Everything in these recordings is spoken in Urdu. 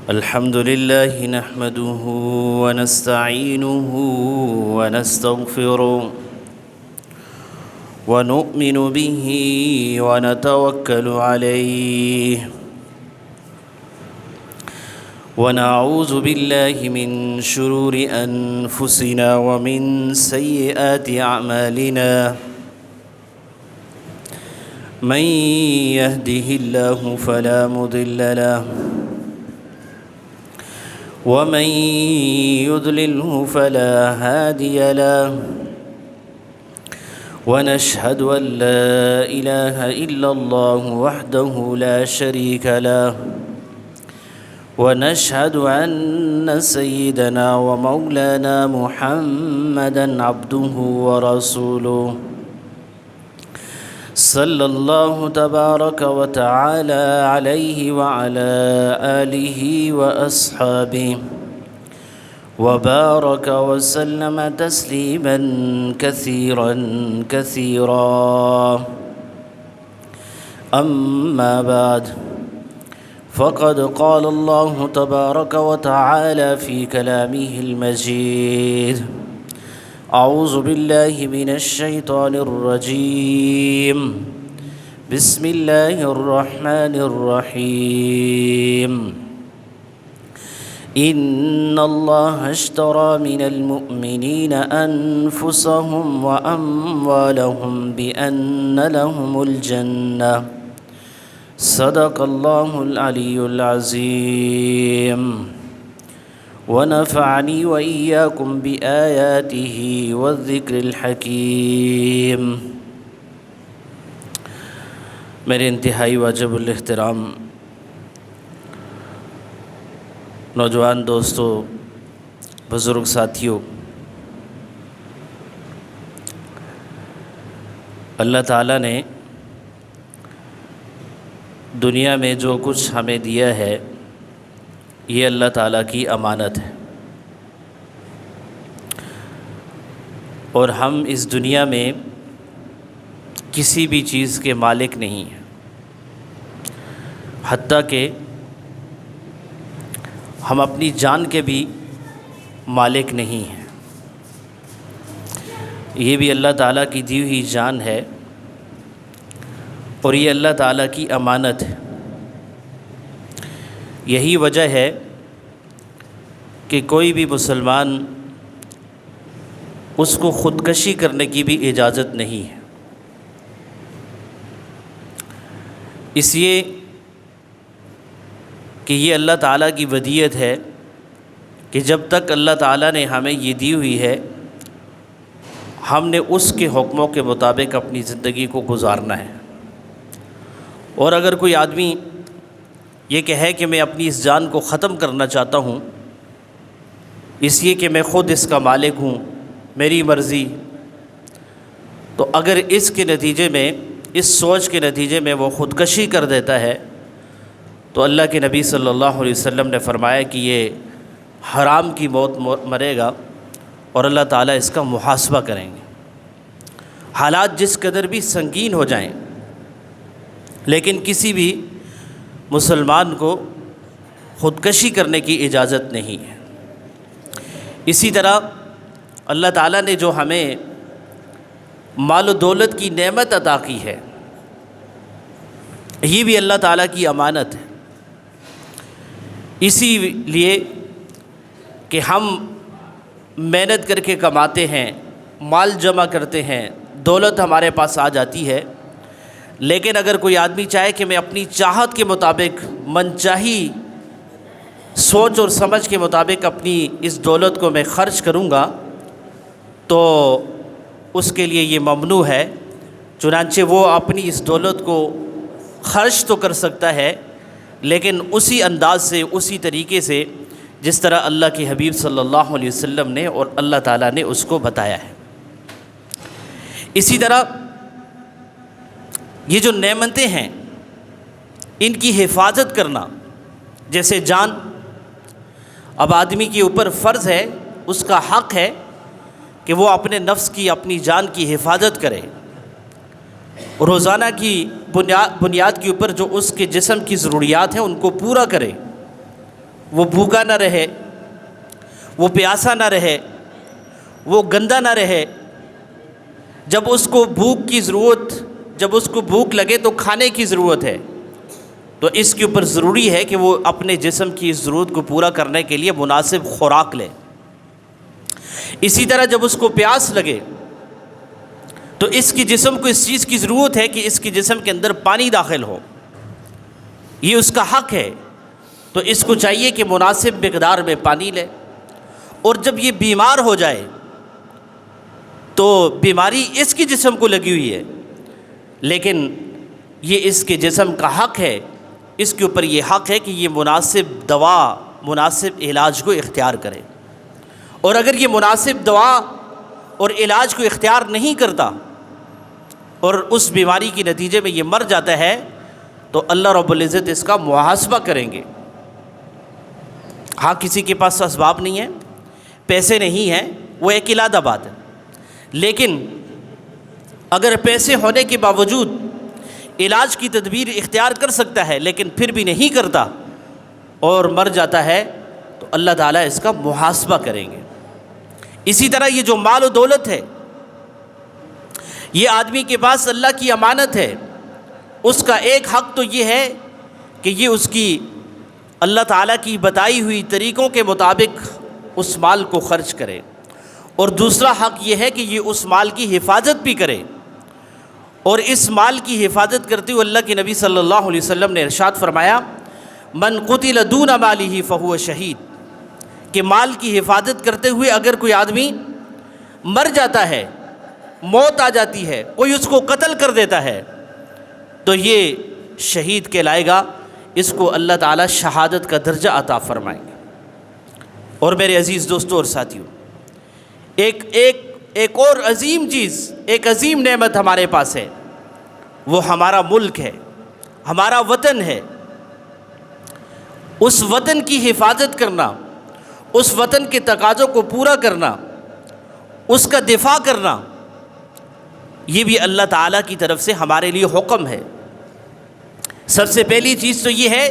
الحمد لله نحمده ونستعينه ونستغفره ونؤمن به ونتوكل عليه ونعوذ بالله من شرور أنفسنا ومن سيئات أعمالنا من يهده الله فلا مضل له ومن يضلله فلا هادي له ونشهد أن لا إله إلا الله وحده لا شريك له ونشهد أن سيدنا ومولانا محمدًا عبده ورسوله صلى الله تبارك وتعالى عليه وعلى آله وأصحابه وبارك وسلم تسليما كثيرا أما بعد فقد قال الله تبارك وتعالى في كلامه المجيد أعوذ بالله من الشيطان الرجيم بسم الله الرحمن الرحيم إن الله اشترى من المؤمنين أنفسهم وأموالهم بأن لهم الجنة صدق الله العلي العظيم ونفعني وإياكم بآياته والذكر الحكيم۔ میرے انتہائی واجب الاحترام نوجوان دوستوں، بزرگ ساتھیوں، اللہ تعالیٰ نے دنیا میں جو کچھ ہمیں دیا ہے یہ اللہ تعالیٰ کی امانت ہے، اور ہم اس دنیا میں کسی بھی چیز کے مالک نہیں ہیں، حتیٰ کہ ہم اپنی جان کے بھی مالک نہیں ہیں۔ یہ بھی اللہ تعالیٰ کی دی ہوئی جان ہے اور یہ اللہ تعالیٰ کی امانت ہے۔ یہی وجہ ہے کہ کوئی بھی مسلمان اس کو خودکشی کرنے کی بھی اجازت نہیں ہے، اس لیے کہ یہ اللہ تعالیٰ کی ودیعت ہے کہ جب تک اللہ تعالیٰ نے ہمیں یہ دی ہوئی ہے ہم نے اس کے حکموں کے مطابق اپنی زندگی کو گزارنا ہے۔ اور اگر کوئی آدمی یہ کہے کہ میں اپنی اس جان کو ختم کرنا چاہتا ہوں اس لیے کہ میں خود اس کا مالک ہوں، میری مرضی، تو اگر اس کے نتیجے میں، اس سوچ کے نتیجے میں وہ خودکشی کر دیتا ہے تو اللہ کے نبی صلی اللہ علیہ وسلم نے فرمایا کہ یہ حرام کی موت مرے گا اور اللہ تعالیٰ اس کا محاسبہ کریں گے۔ حالات جس قدر بھی سنگین ہو جائیں لیکن کسی بھی مسلمان کو خودکشی کرنے کی اجازت نہیں ہے۔ اسی طرح اللہ تعالیٰ نے جو ہمیں مال و دولت کی نعمت عطا کی ہے یہ بھی اللہ تعالیٰ کی امانت ہے، اسی لیے کہ ہم محنت کر کے کماتے ہیں، مال جمع کرتے ہیں، دولت ہمارے پاس آ جاتی ہے، لیکن اگر کوئی آدمی چاہے کہ میں اپنی چاہت کے مطابق، من چاہی سوچ اور سمجھ کے مطابق اپنی اس دولت کو میں خرچ کروں گا تو اس کے لیے یہ ممنوع ہے۔ چنانچہ وہ اپنی اس دولت کو خرچ تو کر سکتا ہے لیکن اسی انداز سے، اسی طریقے سے جس طرح اللہ کے حبیب صلی اللہ علیہ وسلم نے اور اللہ تعالیٰ نے اس کو بتایا ہے۔ اسی طرح یہ جو نعمتیں ہیں ان کی حفاظت کرنا، جیسے جان، اب آدمی کے اوپر فرض ہے، اس کا حق ہے کہ وہ اپنے نفس کی، اپنی جان کی حفاظت کرے، روزانہ کی بنیاد کے اوپر جو اس کے جسم کی ضروریات ہیں ان کو پورا کرے، وہ بھوکا نہ رہے، وہ پیاسا نہ رہے، وہ گندا نہ رہے۔ جب اس کو بھوک لگے تو کھانے کی ضرورت ہے، تو اس کے اوپر ضروری ہے کہ وہ اپنے جسم کی اس ضرورت کو پورا کرنے کے لیے مناسب خوراک لے۔ اسی طرح جب اس کو پیاس لگے تو اس کی جسم کو اس چیز کی ضرورت ہے کہ اس کی جسم کے اندر پانی داخل ہو، یہ اس کا حق ہے، تو اس کو چاہیے کہ مناسب مقدار میں پانی لے۔ اور جب یہ بیمار ہو جائے تو بیماری اس کی جسم کو لگی ہوئی ہے، لیکن یہ اس کے جسم کا حق ہے، اس کے اوپر یہ حق ہے کہ یہ مناسب دوا، مناسب علاج کو اختیار کرے۔ اور اگر یہ مناسب دوا اور علاج کو اختیار نہیں کرتا اور اس بیماری کی نتیجے میں یہ مر جاتا ہے تو اللہ رب العزت اس کا محاسبہ کریں گے۔ ہاں کسی کے پاس اسباب نہیں ہے، پیسے نہیں ہیں، وہ ایک علیحدہ بات ہے، لیکن اگر پیسے ہونے کے باوجود علاج کی تدبیر اختیار کر سکتا ہے لیکن پھر بھی نہیں کرتا اور مر جاتا ہے تو اللہ تعالیٰ اس کا محاسبہ کریں گے۔ اسی طرح یہ جو مال و دولت ہے، یہ آدمی کے پاس اللہ کی امانت ہے، اس کا ایک حق تو یہ ہے کہ یہ اس کی اللہ تعالیٰ کی بتائی ہوئی طریقوں کے مطابق اس مال کو خرچ کرے، اور دوسرا حق یہ ہے کہ یہ اس مال کی حفاظت بھی کرے۔ اور اس مال کی حفاظت کرتے ہوئے اللہ کے نبی صلی اللہ علیہ وسلم نے ارشاد فرمایا، من قتل دون مالہ فہو شہید، کہ مال کی حفاظت کرتے ہوئے اگر کوئی آدمی مر جاتا ہے، موت آ جاتی ہے، کوئی اس کو قتل کر دیتا ہے تو یہ شہید کہلائے گا، اس کو اللہ تعالیٰ شہادت کا درجہ عطا فرمائیں گے۔ اور میرے عزیز دوستوں اور ساتھیوں، ایک اور عظیم چیز، ایک عظیم نعمت ہمارے پاس ہے، وہ ہمارا ملک ہے، ہمارا وطن ہے۔ اس وطن کی حفاظت کرنا، اس وطن کے تقاضوں کو پورا کرنا، اس کا دفاع کرنا، یہ بھی اللہ تعالیٰ کی طرف سے ہمارے لیے حکم ہے۔ سب سے پہلی چیز تو یہ ہے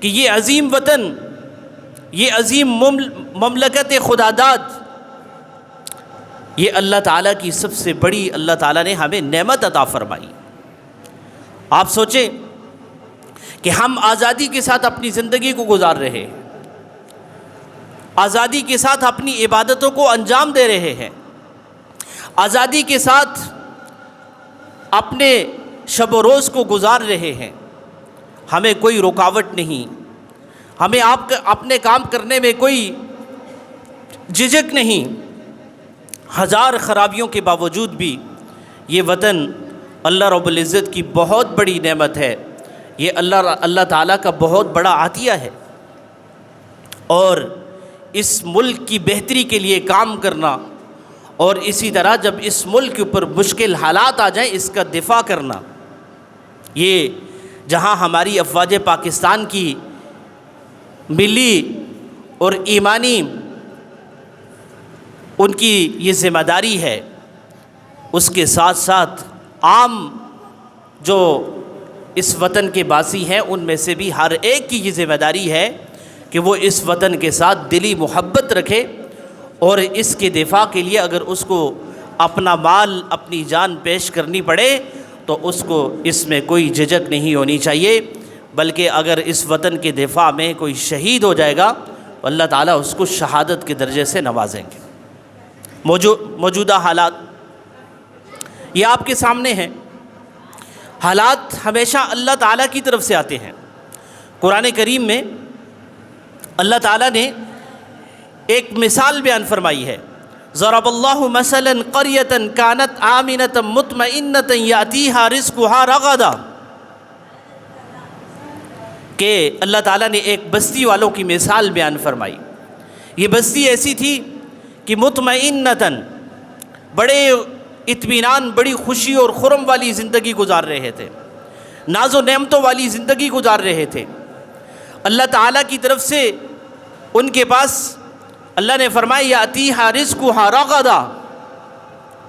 کہ یہ عظیم وطن، یہ عظیم مملکت خداداد، یہ اللہ تعالیٰ کی سب سے بڑی، اللہ تعالیٰ نے ہمیں نعمت عطا فرمائی۔ آپ سوچیں کہ ہم آزادی کے ساتھ اپنی زندگی کو گزار رہے ہیں، آزادی کے ساتھ اپنی عبادتوں کو انجام دے رہے ہیں، آزادی کے ساتھ اپنے شب و روز کو گزار رہے ہیں، ہمیں کوئی رکاوٹ نہیں، ہمیں اپنے کام کرنے میں کوئی جھجک نہیں۔ ہزار خرابیوں کے باوجود بھی یہ وطن اللہ رب العزت کی بہت بڑی نعمت ہے، یہ اللہ تعالیٰ کا بہت بڑا عطیہ ہے۔ اور اس ملک کی بہتری کے لیے کام کرنا، اور اسی طرح جب اس ملک کے اوپر مشکل حالات آ جائیں اس کا دفاع کرنا، یہ جہاں ہماری افواج پاکستان کی ملی اور ایمانی ان کی یہ ذمہ داری ہے، اس کے ساتھ ساتھ عام جو اس وطن کے باسی ہیں ان میں سے بھی ہر ایک کی یہ ذمہ داری ہے کہ وہ اس وطن کے ساتھ دلی محبت رکھے، اور اس کے دفاع کے لیے اگر اس کو اپنا مال، اپنی جان پیش کرنی پڑے تو اس کو اس میں کوئی جھجک نہیں ہونی چاہیے، بلکہ اگر اس وطن کے دفاع میں کوئی شہید ہو جائے گا تو اللہ تعالیٰ اس کو شہادت کے درجے سے نوازیں گے۔ موجودہ حالات یہ آپ کے سامنے ہیں، حالات ہمیشہ اللہ تعالیٰ کی طرف سے آتے ہیں۔ قرآن کریم میں اللہ تعالیٰ نے ایک مثال بیان فرمائی ہے، ضرب اللہ مثلا قریۃ کانت آمنۃ مطمئنۃ یأتیہا رزقہا رغدا، کہ اللہ تعالیٰ نے ایک بستی والوں کی مثال بیان فرمائی۔ یہ بستی ایسی تھی کہ مطمئنۃ، بڑے اطمینان، بڑی خوشی اور خرم والی زندگی گزار رہے تھے، ناز و نعمتوں والی زندگی گزار رہے تھے۔ اللہ تعالیٰ کی طرف سے ان کے پاس اللہ نے فرمایا یأتیہا رزقہا رغدا،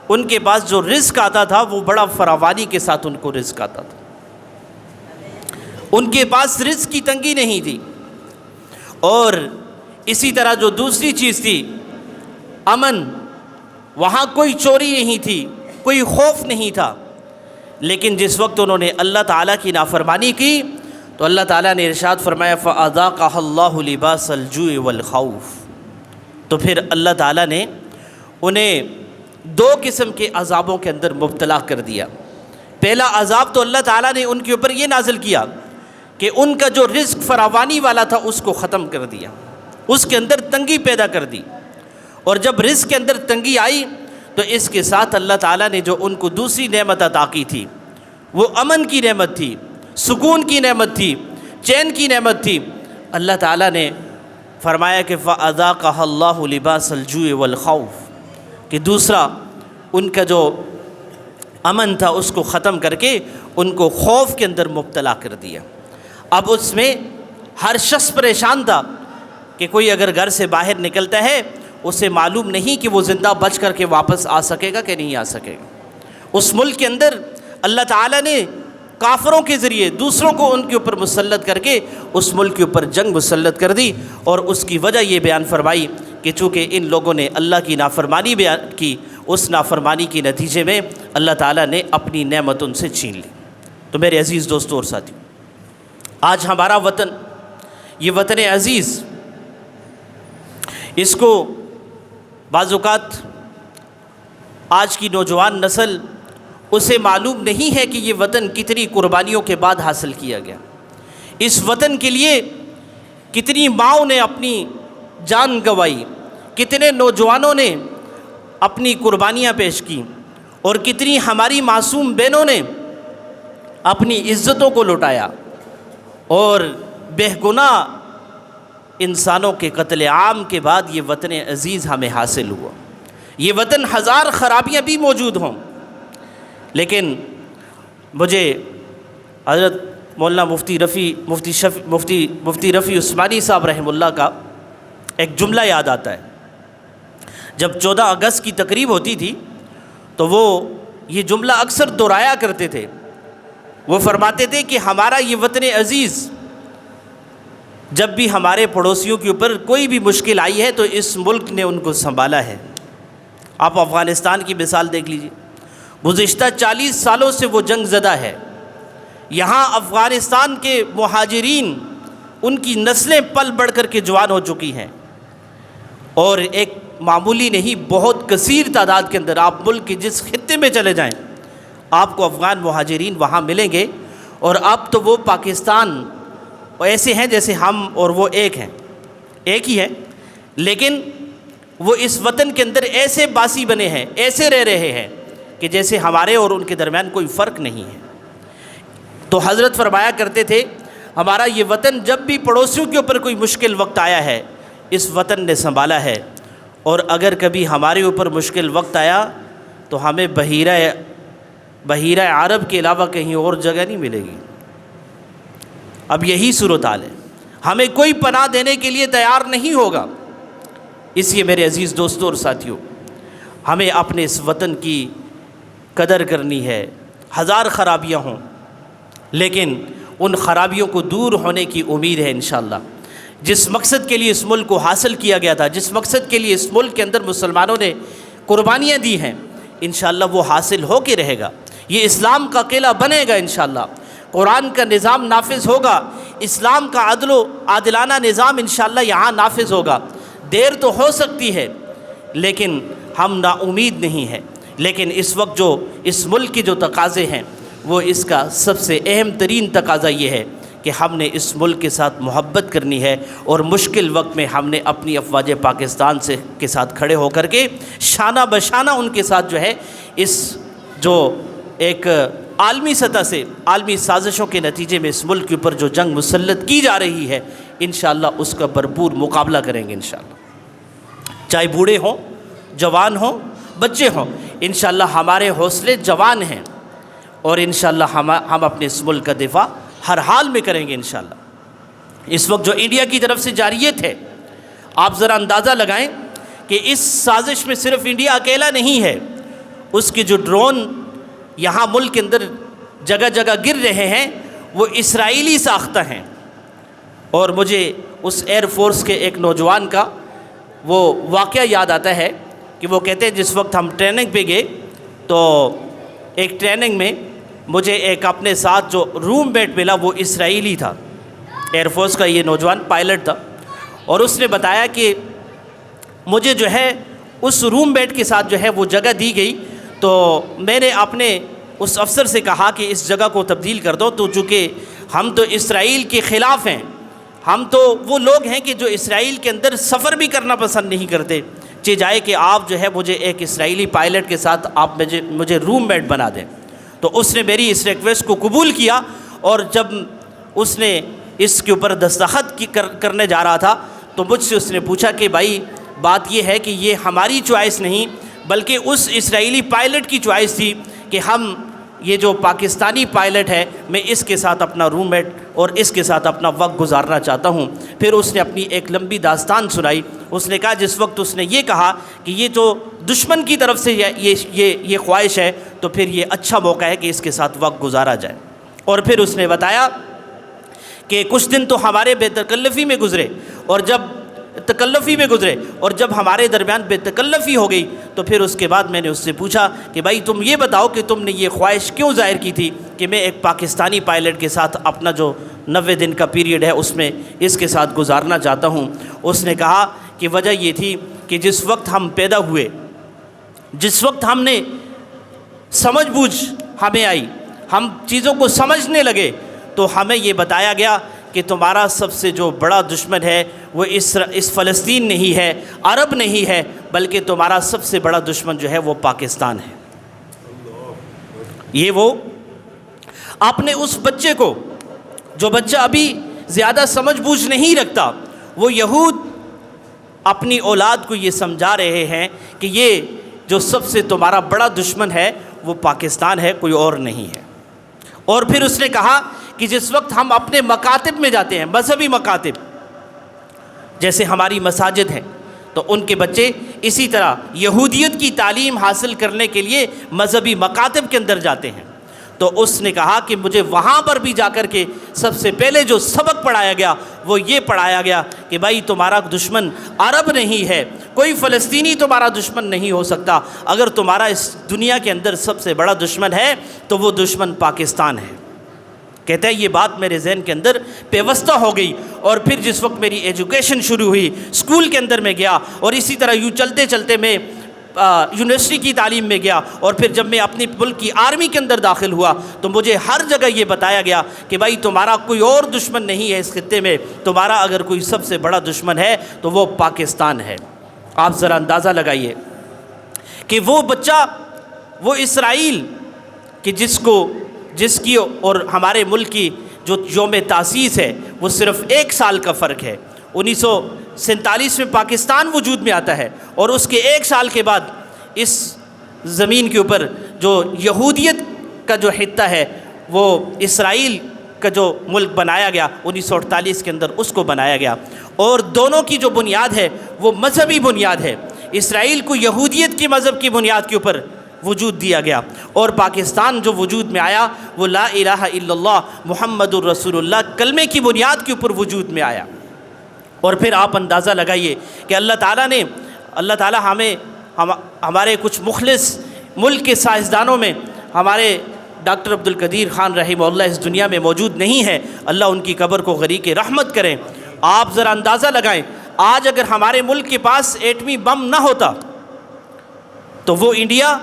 ان کے پاس جو رزق آتا تھا وہ بڑا فراوانی کے ساتھ ان کو رزق آتا تھا۔ ان کے پاس رزق کی تنگی نہیں تھی، اور اسی طرح جو دوسری چیز تھی امن، وہاں کوئی چوری نہیں تھی، کوئی خوف نہیں تھا۔ لیکن جس وقت انہوں نے اللہ تعالیٰ کی نافرمانی کی تو اللہ تعالیٰ نے ارشاد فرمایا فَأَذَاقَهَا اللَّهُ لِبَاسَ الْجُوعِ وَالْخَوْفِ، تو پھر اللہ تعالیٰ نے انہیں دو قسم کے عذابوں کے اندر مبتلا کر دیا۔ پہلا عذاب تو اللہ تعالیٰ نے ان کے اوپر یہ نازل کیا کہ ان کا جو رزق فراوانی والا تھا اس کو ختم کر دیا، اس کے اندر تنگی پیدا کر دی، اور جب رزق کے اندر تنگی آئی تو اس کے ساتھ اللہ تعالیٰ نے جو ان کو دوسری نعمت عطا کی تھی وہ امن کی نعمت تھی، سکون کی نعمت تھی، چین کی نعمت تھی۔ اللہ تعالیٰ نے فرمایا کہ فَأَذَاقَهَا اللَّهُ لِبَاسَ الْجُوعِ وَالْخَوْفِ، کہ دوسرا ان کا جو امن تھا اس کو ختم کر کے ان کو خوف کے اندر مبتلا کر دیا۔ اب اس میں ہر شخص پریشان تھا کہ کوئی اگر گھر سے باہر نکلتا ہے اسے معلوم نہیں کہ وہ زندہ بچ کر کے واپس آ سکے گا کہ نہیں آ سکے گا۔ اس ملک کے اندر اللہ تعالیٰ نے کافروں کے ذریعے دوسروں کو ان کے اوپر مسلط کر کے اس ملک کے اوپر جنگ مسلط کر دی، اور اس کی وجہ یہ بیان فرمائی کہ چونکہ ان لوگوں نے اللہ کی نافرمانی بیان کی، اس نافرمانی کے نتیجے میں اللہ تعالیٰ نے اپنی نعمت ان سے چھین لی۔ تو میرے عزیز دوستو اور ساتھیو، آج ہمارا وطن، یہ وطن عزیز، اس کو بعض اوقات آج کی نوجوان نسل اسے معلوم نہیں ہے کہ یہ وطن کتنی قربانیوں کے بعد حاصل کیا گیا۔ اس وطن کے لیے کتنی ماؤں نے اپنی جان گنوائی، کتنے نوجوانوں نے اپنی قربانیاں پیش کی، اور کتنی ہماری معصوم بہنوں نے اپنی عزتوں کو لوٹایا، اور بے گناہ انسانوں کے قتل عام کے بعد یہ وطن عزیز ہمیں حاصل ہوا۔ یہ وطن ہزار خرابیاں بھی موجود ہوں، لیکن مجھے حضرت مولانا مفتی رفیع عثمانی صاحب رحمہ اللہ کا ایک جملہ یاد آتا ہے۔ جب 14 اگست کی تقریب ہوتی تھی تو وہ یہ جملہ اکثر دہرایا کرتے تھے۔ وہ فرماتے تھے کہ ہمارا یہ وطن عزیز جب بھی ہمارے پڑوسیوں کے اوپر کوئی بھی مشکل آئی ہے تو اس ملک نے ان کو سنبھالا ہے۔ آپ افغانستان کی مثال دیکھ لیجیے، گزشتہ 40 سالوں سے وہ جنگ زدہ ہے۔ یہاں افغانستان کے مہاجرین، ان کی نسلیں پل بڑھ کر کے جوان ہو چکی ہیں، اور ایک معمولی نہیں، بہت کثیر تعداد کے اندر آپ ملک کے جس خطے میں چلے جائیں آپ کو افغان مہاجرین وہاں ملیں گے، اور اب تو وہ پاکستان ایسے ہیں جیسے ہم اور وہ ایک ہیں، ایک ہی ہے، لیکن وہ اس وطن کے اندر ایسے باسی بنے ہیں، ایسے رہ رہے ہیں کہ جیسے ہمارے اور ان کے درمیان کوئی فرق نہیں ہے۔ تو حضرت فرمایا کرتے تھے ہمارا یہ وطن جب بھی پڑوسیوں کے اوپر کوئی مشکل وقت آیا ہے اس وطن نے سنبھالا ہے، اور اگر کبھی ہمارے اوپر مشکل وقت آیا تو ہمیں بحیرہ عرب کے علاوہ کہیں اور جگہ نہیں ملے گی۔ اب یہی صورتحال ہے، ہمیں کوئی پناہ دینے کے لیے تیار نہیں ہوگا۔ اس لیے میرے عزیز دوستوں اور ساتھیوں، ہمیں اپنے اس وطن کی قدر کرنی ہے۔ ہزار خرابیاں ہوں لیکن ان خرابیوں کو دور ہونے کی امید ہے انشاءاللہ۔ جس مقصد کے لیے اس ملک کو حاصل کیا گیا تھا، جس مقصد کے لیے اس ملک کے اندر مسلمانوں نے قربانیاں دی ہیں، انشاءاللہ وہ حاصل ہو کے رہے گا۔ یہ اسلام کا قلعہ بنے گا انشاءاللہ، قرآن کا نظام نافذ ہوگا، اسلام کا عدل و عادلانہ نظام انشاءاللہ یہاں نافذ ہوگا۔ دیر تو ہو سکتی ہے لیکن ہم نا امید نہیں ہیں، لیکن اس وقت جو اس ملک کے جو تقاضے ہیں وہ اس کا سب سے اہم ترین تقاضا یہ ہے کہ ہم نے اس ملک کے ساتھ محبت کرنی ہے، اور مشکل وقت میں ہم نے اپنی افواج پاکستان کے ساتھ کھڑے ہو کر کے شانہ بشانہ ان کے ساتھ جو ہے اس جو ایک عالمی سطح سے عالمی سازشوں کے نتیجے میں اس ملک کے اوپر جو جنگ مسلط کی جا رہی ہے انشاءاللہ اس کا بھرپور مقابلہ کریں گے انشاءاللہ۔ چاہے بوڑھے ہوں، جوان ہوں، بچے ہوں، انشاءاللہ ہمارے حوصلے جوان ہیں، اور انشاءاللہ ہم اپنے اس ملک کا دفاع ہر حال میں کریں گے انشاءاللہ۔ اس وقت جو انڈیا کی طرف سے جاریت ہے، آپ ذرا اندازہ لگائیں کہ اس سازش میں صرف انڈیا اکیلا نہیں ہے، اس کے جو ڈرون یہاں ملک کے اندر جگہ جگہ گر رہے ہیں وہ اسرائیلی ساختہ ہیں۔ اور مجھے اس ایئر فورس کے ایک نوجوان کا وہ واقعہ یاد آتا ہے کہ وہ کہتے ہیں جس وقت ہم ٹریننگ پہ گئے تو ایک ٹریننگ میں مجھے ایک اپنے ساتھ جو روم میٹ ملا وہ اسرائیلی تھا، ایئر فورس کا یہ نوجوان پائلٹ تھا، اور اس نے بتایا کہ مجھے جو ہے اس روم میٹ کے ساتھ جو ہے وہ جگہ دی گئی، تو میں نے اپنے اس افسر سے کہا کہ اس جگہ کو تبدیل کر دو، تو چونکہ ہم تو اسرائیل کے خلاف ہیں، ہم تو وہ لوگ ہیں کہ جو اسرائیل کے اندر سفر بھی کرنا پسند نہیں کرتے، جائے کہ آپ جو ہے مجھے ایک اسرائیلی پائلٹ کے ساتھ آپ مجھے روم میٹ بنا دیں۔ تو اس نے میری اس ریکویسٹ کو قبول کیا، اور جب اس نے اس کے اوپر دستخط کرنے جا رہا تھا تو مجھ سے اس نے پوچھا کہ بھائی بات یہ ہے کہ یہ ہماری چوائس نہیں بلکہ اس اسرائیلی پائلٹ کی چوائس تھی کہ ہم یہ جو پاکستانی پائلٹ ہے میں اس کے ساتھ اپنا روم میٹ اور اس کے ساتھ اپنا وقت گزارنا چاہتا ہوں۔ پھر اس نے اپنی ایک لمبی داستان سنائی۔ اس نے کہا جس وقت اس نے یہ کہا کہ یہ جو دشمن کی طرف سے یہ خواہش ہے تو پھر یہ اچھا موقع ہے کہ اس کے ساتھ وقت گزارا جائے۔ اور پھر اس نے بتایا کہ کچھ دن تو ہمارے بے تکلفی میں گزرے، اور جب ہمارے درمیان بے تکلفی ہو گئی تو پھر اس کے بعد میں نے اس سے پوچھا کہ بھائی تم یہ بتاؤ کہ تم نے یہ خواہش کیوں ظاہر کی تھی کہ میں ایک پاکستانی پائلٹ کے ساتھ اپنا جو 90 دن کا پیریڈ ہے اس میں اس کے ساتھ گزارنا چاہتا ہوں۔ اس نے کہا کہ وجہ یہ تھی کہ جس وقت ہم پیدا ہوئے، جس وقت ہم نے سمجھ بوجھ ہمیں آئی، ہم چیزوں کو سمجھنے لگے تو ہمیں یہ بتایا گیا کہ تمہارا سب سے جو بڑا دشمن ہے وہ اس فلسطین نہیں ہے، عرب نہیں ہے، بلکہ تمہارا سب سے بڑا دشمن جو ہے وہ پاکستان ہے۔ یہ وہ اپنے اس بچے کو، جو بچہ ابھی زیادہ سمجھ بوجھ نہیں رکھتا، وہ یہود اپنی اولاد کو یہ سمجھا رہے ہیں کہ یہ جو سب سے تمہارا بڑا دشمن ہے وہ پاکستان ہے، کوئی اور نہیں ہے۔ اور پھر اس نے کہا کہ جس وقت ہم اپنے مکاتب میں جاتے ہیں، مذہبی مکاتب جیسے ہماری مساجد ہیں، تو ان کے بچے اسی طرح یہودیت کی تعلیم حاصل کرنے کے لیے مذہبی مکاتب کے اندر جاتے ہیں، تو اس نے کہا کہ مجھے وہاں پر بھی جا کر کے سب سے پہلے جو سبق پڑھایا گیا وہ یہ پڑھایا گیا کہ بھائی تمہارا دشمن عرب نہیں ہے، کوئی فلسطینی تمہارا دشمن نہیں ہو سکتا، اگر تمہارا اس دنیا کے اندر سب سے بڑا دشمن ہے تو وہ دشمن پاکستان ہے۔ کہتا ہے یہ بات میرے ذہن کے اندر پیوستہ ہو گئی، اور پھر جس وقت میری ایجوکیشن شروع ہوئی، اسکول کے اندر میں گیا، اور اسی طرح یوں چلتے چلتے میں یونیورسٹی کی تعلیم میں گیا، اور پھر جب میں اپنی ملک کی آرمی کے اندر داخل ہوا تو مجھے ہر جگہ یہ بتایا گیا کہ بھائی تمہارا کوئی اور دشمن نہیں ہے اس خطے میں، تمہارا اگر کوئی سب سے بڑا دشمن ہے تو وہ پاکستان ہے۔ آپ ذرا اندازہ لگائیے کہ وہ بچہ، وہ اسرائیل کہ جس کی اور ہمارے ملک کی جو یوم تاسیس ہے وہ صرف 1 سال کا فرق ہے۔ 1947 میں پاکستان وجود میں آتا ہے، اور اس کے 1 سال کے بعد اس زمین کے اوپر جو یہودیت کا جو خطہ ہے وہ اسرائیل کا جو ملک بنایا گیا 1948 کے اندر اس کو بنایا گیا، اور دونوں کی جو بنیاد ہے وہ مذہبی بنیاد ہے۔ اسرائیل کو یہودیت کی مذہب کی بنیاد کے اوپر وجود دیا گیا، اور پاکستان جو وجود میں آیا وہ لا الہ الا اللہ محمد الرسول اللہ کلمے کی بنیاد کے اوپر وجود میں آیا۔ اور پھر آپ اندازہ لگائیے کہ اللہ تعالیٰ ہمیں ہمارے کچھ مخلص ملک کے سائنسدانوں میں ہمارے ڈاکٹر عبدالقدیر خان رحمہ اللہ اس دنیا میں موجود نہیں ہے، اللہ ان کی قبر کو غریق رحمت کریں۔ آپ ذرا اندازہ لگائیں، آج اگر ہمارے ملک کے پاس ایٹمی بم نہ ہوتا تو وہ انڈیا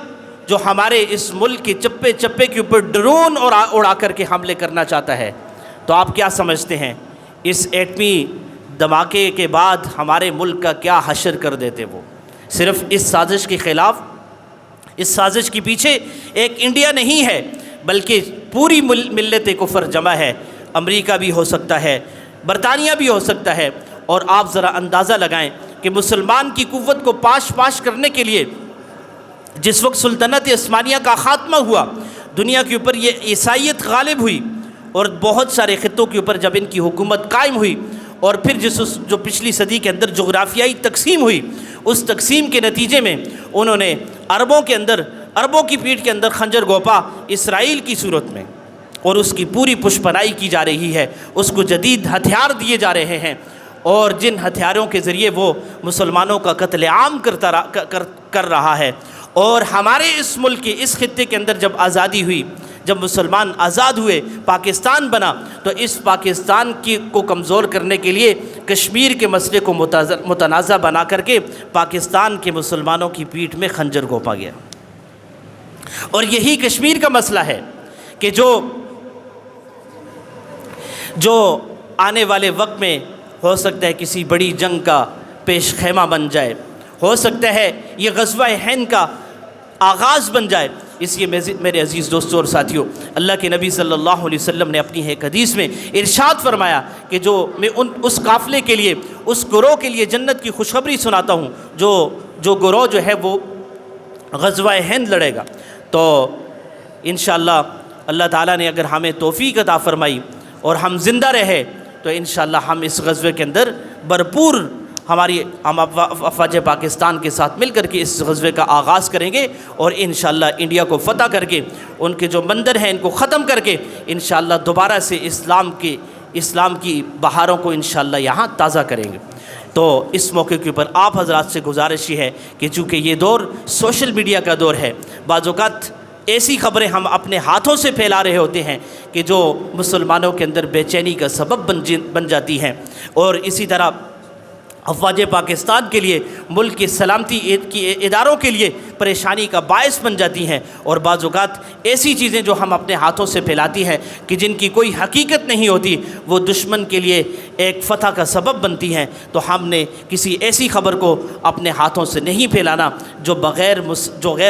جو ہمارے اس ملک کے چپے چپے کے اوپر ڈرون اور اڑا کر کے حملے کرنا چاہتا ہے، تو آپ کیا سمجھتے ہیں اس ایٹمی دھماکے کے بعد ہمارے ملک کا کیا حشر کر دیتے وہ؟ صرف اس سازش کے خلاف، اس سازش کے پیچھے ایک انڈیا نہیں ہے بلکہ پوری ملت کفر جمع ہے۔ امریکہ بھی ہو سکتا ہے، برطانیہ بھی ہو سکتا ہے، اور آپ ذرا اندازہ لگائیں کہ مسلمان کی قوت کو پاش کرنے کے لیے جس وقت سلطنت عثمانیہ کا خاتمہ ہوا، دنیا کے اوپر یہ عیسائیت غالب ہوئی، اور بہت سارے خطوں کے اوپر جب ان کی حکومت قائم ہوئی، اور پھر جو پچھلی صدی کے اندر جغرافیائی تقسیم ہوئی، اس تقسیم کے نتیجے میں انہوں نے عربوں کی پیٹھ کے اندر خنجر گوپا اسرائیل کی صورت میں، اور اس کی پوری پشپنائی کی جا رہی ہے، اس کو جدید ہتھیار دیے جا رہے ہیں، اور جن ہتھیاروں کے ذریعے وہ مسلمانوں کا قتل عام کر رہا ہے۔ اور ہمارے اس ملک کے اس خطے کے اندر جب آزادی ہوئی، جب مسلمان آزاد ہوئے، پاکستان بنا، تو اس پاکستان کو کمزور کرنے کے لیے کشمیر کے مسئلے کو متنازع بنا کر کے پاکستان کے مسلمانوں کی پیٹھ میں خنجر گھونپا گیا۔ اور یہی کشمیر کا مسئلہ ہے کہ جو آنے والے وقت میں ہو سکتا ہے کسی بڑی جنگ کا پیش خیمہ بن جائے، ہو سکتا ہے یہ غزوہ ہند کا آغاز بن جائے۔ اس لیے میرے عزیز دوستوں اور ساتھیوں، اللہ کے نبی صلی اللہ علیہ وسلم نے اپنی ایک حدیث میں ارشاد فرمایا کہ میں اس قافلے کے لیے، اس گروہ کے لیے جنت کی خوشخبری سناتا ہوں جو گروہ جو ہے وہ غزوہ ہند لڑے گا۔ تو انشاءاللہ اللہ تعالیٰ نے اگر ہمیں توفیق عطا فرمائی اور ہم زندہ رہے تو انشاءاللہ ہم اس غزوے کے اندر بھرپور ہم افواج پاکستان کے ساتھ مل کر کے اس غزوے کا آغاز کریں گے، اور انشاءاللہ انڈیا کو فتح کر کے ان کے جو مندر ہیں ان کو ختم کر کے انشاءاللہ دوبارہ سے اسلام کی بہاروں کو انشاءاللہ یہاں تازہ کریں گے۔ تو اس موقع کے اوپر آپ حضرات سے گزارش یہ ہے کہ چونکہ یہ دور سوشل میڈیا کا دور ہے، بعض اوقات ایسی خبریں ہم اپنے ہاتھوں سے پھیلا رہے ہوتے ہیں کہ جو مسلمانوں کے اندر بے چینی کا سبب بن جاتی ہیں، اور اسی طرح افواج پاکستان کے لیے، ملک کی سلامتی کی اداروں کے لیے پریشانی کا باعث بن جاتی ہیں، اور بعض اوقات ایسی چیزیں جو ہم اپنے ہاتھوں سے پھیلاتی ہیں کہ جن کی کوئی حقیقت نہیں ہوتی، وہ دشمن کے لیے ایک فتح کا سبب بنتی ہیں۔ تو ہم نے کسی ایسی خبر کو اپنے ہاتھوں سے نہیں پھیلانا جو غیر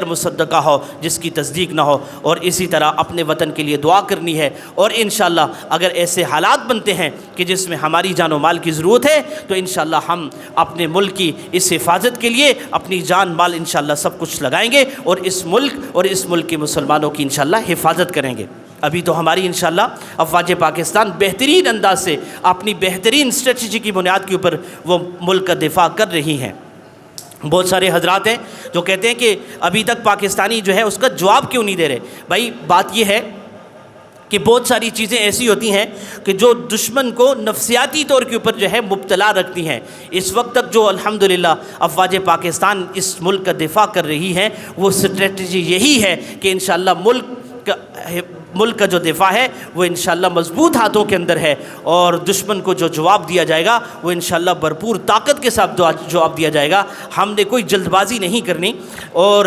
مصدقہ ہو، جس کی تصدیق نہ ہو، اور اسی طرح اپنے وطن کے لیے دعا کرنی ہے۔ اور انشاءاللہ اگر ایسے حالات بنتے ہیں کہ جس میں ہماری جان و مال کی ضرورت ہے تو انشاءاللہ ہم اپنے ملک کی اس حفاظت کے لیے اپنی جان مال انشاءاللہ سب کچھ لگائیں گے، اور اس ملک کے مسلمانوں کی انشاءاللہ حفاظت کریں گے۔ ابھی تو ہماری انشاءاللہ افواج پاکستان بہترین انداز سے اپنی بہترین اسٹریٹجی کی بنیاد کے اوپر وہ ملک کا دفاع کر رہی ہیں۔ بہت سارے حضرات ہیں جو کہتے ہیں کہ ابھی تک پاکستانی جو ہے اس کا جواب کیوں نہیں دے رہے۔ بھائی بات یہ ہے کہ بہت ساری چیزیں ایسی ہوتی ہیں کہ جو دشمن کو نفسیاتی طور کے اوپر جو ہے مبتلا رکھتی ہیں۔ اس وقت تک جو الحمدللہ افواج پاکستان اس ملک کا دفاع کر رہی ہیں، وہ اسٹریٹجی یہی ہے کہ انشاءاللہ ملک کا جو دفاع ہے وہ انشاءاللہ مضبوط ہاتھوں کے اندر ہے، اور دشمن کو جو جواب دیا جائے گا وہ انشاءاللہ بھرپور طاقت کے ساتھ جواب دیا جائے گا۔ ہم نے کوئی جلد بازی نہیں کرنی، اور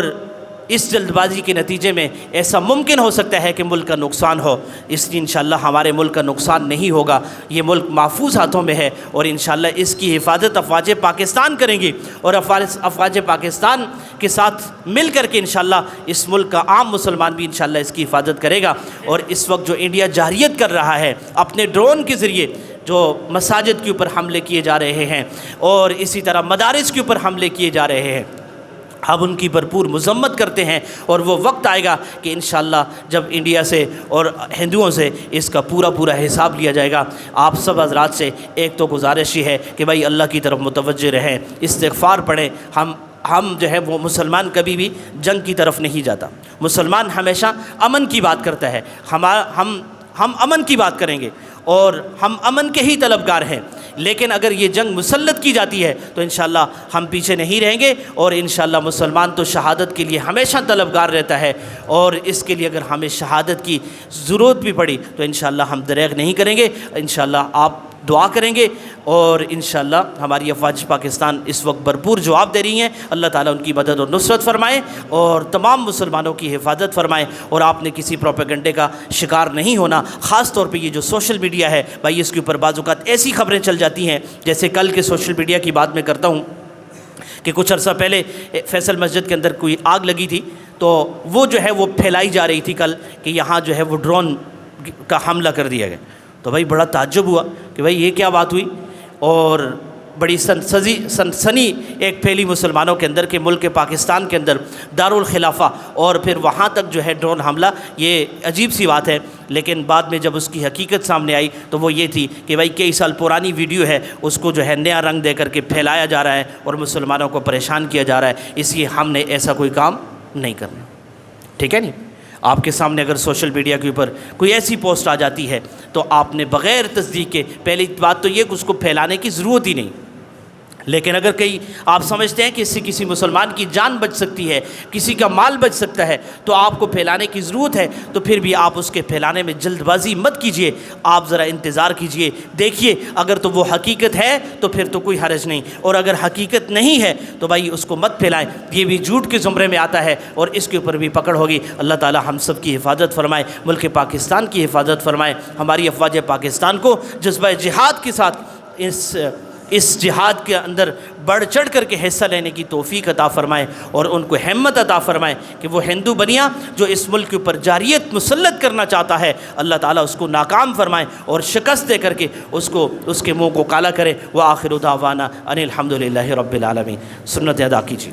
اس جلد بازی کے نتیجے میں ایسا ممکن ہو سکتا ہے کہ ملک کا نقصان ہو، اس لیے انشاءاللہ ہمارے ملک کا نقصان نہیں ہوگا۔ یہ ملک محفوظ ہاتھوں میں ہے، اور انشاءاللہ اس کی حفاظت افواج پاکستان کریں گی، اور افواج پاکستان کے ساتھ مل کر کے انشاءاللہ اس ملک کا عام مسلمان بھی انشاءاللہ اس کی حفاظت کرے گا۔ اور اس وقت جو انڈیا جارحیت کر رہا ہے اپنے ڈرون کے ذریعے، جو مساجد کے اوپر حملے کیے جا رہے ہیں، اور اسی طرح مدارس کے اوپر حملے کیے جا رہے ہیں، ہم ان کی بھرپور مذمت کرتے ہیں، اور وہ وقت آئے گا کہ انشاءاللہ جب انڈیا سے اور ہندوؤں سے اس کا پورا حساب لیا جائے گا۔ آپ سب حضرات سے ایک تو گزارش یہ ہے کہ بھائی اللہ کی طرف متوجہ رہیں، استغفار پڑھیں۔ ہم جو ہے وہ مسلمان کبھی بھی جنگ کی طرف نہیں جاتا، مسلمان ہمیشہ امن کی بات کرتا ہے۔ ہم امن کی بات کریں گے، اور ہم امن کے ہی طلبگار ہیں، لیکن اگر یہ جنگ مسلط کی جاتی ہے تو انشاءاللہ ہم پیچھے نہیں رہیں گے، اور انشاءاللہ مسلمان تو شہادت کے لیے ہمیشہ طلبگار رہتا ہے، اور اس کے لیے اگر ہمیں شہادت کی ضرورت بھی پڑی تو انشاءاللہ ہم دریغ نہیں کریں گے۔ انشاءاللہ آپ دعا کریں گے، اور انشاءاللہ ہماری افواج پاکستان اس وقت بھرپور جواب دے رہی ہیں۔ اللہ تعالیٰ ان کی مدد اور نصرت فرمائے، اور تمام مسلمانوں کی حفاظت فرمائے، اور آپ نے کسی پروپیگنڈے کا شکار نہیں ہونا۔ خاص طور پہ یہ جو سوشل میڈیا ہے بھائی، اس کے اوپر بعض اوقات ایسی خبریں چل جاتی ہیں، جیسے کل کے سوشل میڈیا کی بات میں کرتا ہوں کہ کچھ عرصہ پہلے فیصل مسجد کے اندر کوئی آگ لگی تھی، تو وہ جو ہے وہ پھیلائی جا رہی تھی کل کہ یہاں جو ہے وہ ڈرون کا حملہ کر دیا گیا۔ تو بھائی بڑا تعجب ہوا کہ بھائی یہ کیا بات ہوئی، اور بڑی سنسنی ایک پھیلی مسلمانوں کے اندر کہ ملک پاکستان کے اندر دارالخلافہ اور پھر وہاں تک جو ہے ڈرون حملہ، یہ عجیب سی بات ہے۔ لیکن بعد میں جب اس کی حقیقت سامنے آئی تو وہ یہ تھی کہ بھائی کئی سال پرانی ویڈیو ہے، اس کو جو ہے نیا رنگ دے کر کے پھیلایا جا رہا ہے اور مسلمانوں کو پریشان کیا جا رہا ہے۔ اس لیے ہم نے ایسا کوئی کام نہیں کرنا، ٹھیک ہے نہیں۔ آپ کے سامنے اگر سوشل میڈیا کے اوپر کوئی ایسی پوسٹ آ جاتی ہے تو آپ نے بغیر تصدیق کے، پہلی بات تو یہ کہ اس کو پھیلانے کی ضرورت ہی نہیں، لیکن اگر کہیں آپ سمجھتے ہیں کہ اس سے کسی مسلمان کی جان بچ سکتی ہے، کسی کا مال بچ سکتا ہے، تو آپ کو پھیلانے کی ضرورت ہے، تو پھر بھی آپ اس کے پھیلانے میں جلد بازی مت کیجئے، آپ ذرا انتظار کیجئے، دیکھیے اگر تو وہ حقیقت ہے تو پھر تو کوئی حرج نہیں، اور اگر حقیقت نہیں ہے تو بھائی اس کو مت پھیلائیں، یہ بھی جھوٹ کے زمرے میں آتا ہے اور اس کے اوپر بھی پکڑ ہوگی۔ اللہ تعالی ہم سب کی حفاظت فرمائے، ملک پاکستان کی حفاظت فرمائے، ہماری افواج پاکستان کو جذبہ جہاد کے ساتھ اس جہاد کے اندر بڑھ چڑھ کر کے حصہ لینے کی توفیق عطا فرمائے، اور ان کو ہمت عطا فرمائے کہ وہ ہندو بنیاں جو اس ملک کے اوپر جاریت مسلط کرنا چاہتا ہے، اللہ تعالیٰ اس کو ناکام فرمائے اور شکست دے کر کے اس کے منہ کو کالا کرے۔ وآخر دعوانا ان الحمدللہ رب العالمین۔ سنت ادا کیجیے۔